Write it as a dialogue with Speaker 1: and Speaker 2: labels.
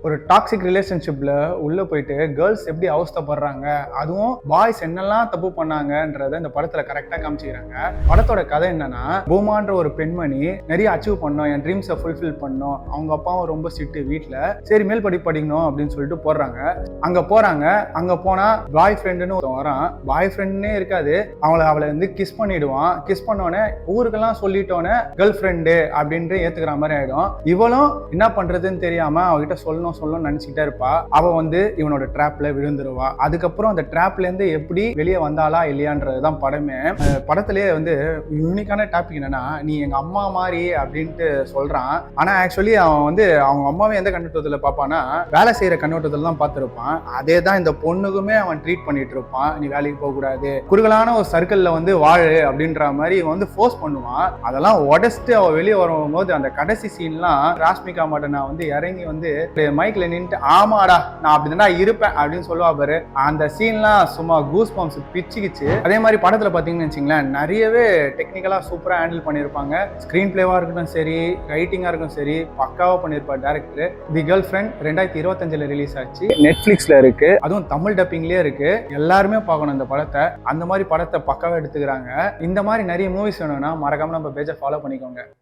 Speaker 1: ஒரு டாக்ஸிக் ரிலேஷன்ஷிப்ல உள்ள போயிட்டு கேர்ள்ஸ் எப்படி அவஸ்தைப்படுறாங்க, அதுவும் பாய்ஸ் என்னெல்லாம் தப்பு பண்ணாங்கன்றத இந்த படத்துல கரெக்டா காமிச்சிக்கிறாங்க. படத்தோட கதை என்னன்னா, பூமான்ற ஒரு பெண்மணி நிறைய அச்சீவ் பண்ணோம், என் ட்ரீம்ஸை ஃபுல்ஃபில் பண்ணோம். அவங்க அப்பாவும் ரொம்ப ஸ்ட்ரிக்ட் வீட்டில், சரி மேல் படிக்கணும் அப்படின்னு சொல்லிட்டு போடுறாங்க. அங்க போனா பாய் ஃப்ரெண்டுன்னு வரான். பாய் ஃப்ரெண்டுன்னே இருக்காது, அவளை வந்து கிஸ் பண்ணிடுவான். கிஸ் பண்ணோடனே ஊருக்கெல்லாம் சொல்லிட்டோன்னே கேர்ள் ஃப்ரெண்டு அப்படின்ட்டு ஏத்துக்கிற மாதிரி ஆயிடும். இவளும் என்ன பண்றதுன்னு தெரியாம அவகிட்ட சொல்லணும்னு நினைச்சிட்டே இருப்பா. அவ வந்து இவனோட ட்ராப்ல விழுந்துருவா. அதுக்கப்புறம் அந்த ட்ராப்ல இருந்து எப்படி வெளியே வந்தாளா இல்லையான்றதுதான் படமே. படத்திலேயே வந்து யூனிக்கான டாபிக் என்னன்னா, நீ எங்க அம்மா மாதிரி அப்படின்ட்டு சொல்றான். ஆனா ஆக்சுவலி அவன் வந்து அவங்க அம்மாவை எந்த கண்ணோட்டத்துல பார்ப்பானா, வேலை செய்யற கண்ணோட்டத்துல தான் பார்த்திருப்பான். அதே தான் இந்த பொண்ணுக்குமே அவன் ட்ரீட் பண்ணிட்டு இருப்பான். நீ வேலைக்கு போக கூடாது, குறுகலான ஒரு சர்க்கிள்ல வந்து வாழு அப்படின்ற மாதிரி இவன் வந்து ஃபோர்ஸ் பண்ணுவான். அதெல்லாம் உடச்சிட்டு அவ வெளியே வரும்போது அந்த கடைசி சீன்லாம் ராஷ்மிகா மாட்டனா வந்து இறங்கி வந்து மைக்ல நின்று ஆமாடா நான் அப்படிதான் இருப்பேன் அப்படின்னு சொல்லுவா பாரு. அந்த சீன்லாம் சும்மா கூஸ் பம்ப்ஸ் பிச்சுக்கிச்சு. அதே மாதிரி படத்துல பாத்தீங்கன்னு வச்சுங்களேன், நிறையவே டெக்னிக்கலா சூப்பரா ஹேண்டில் பண்ணியிருப்பாங்க. ஸ்கிரீன் பிளேவா இருக்கட்டும் சரி, ரைட்டிங்கா இருக்கட்டும் சரி, பக்காவா பண்ணியிருப்பார் director. The girl friend 2025 release ஆச்சு, நெட்ஃபிளிக்ஸ்ல இருக்கு, அதுவும் தமிழ் டப்பிங்லயே இருக்கு. எல்லாருமே பார்க்கணும் இந்த படத்தை. அந்த மாதிரி படத்தை பக்காவா எடுத்துக்கிறாங்க. இந்த மாதிரி நிறைய மூவிஸ் வேணும்னா மறக்காம நம்ம பேஜை ஃபாலோ பண்ணிக்கோங்க.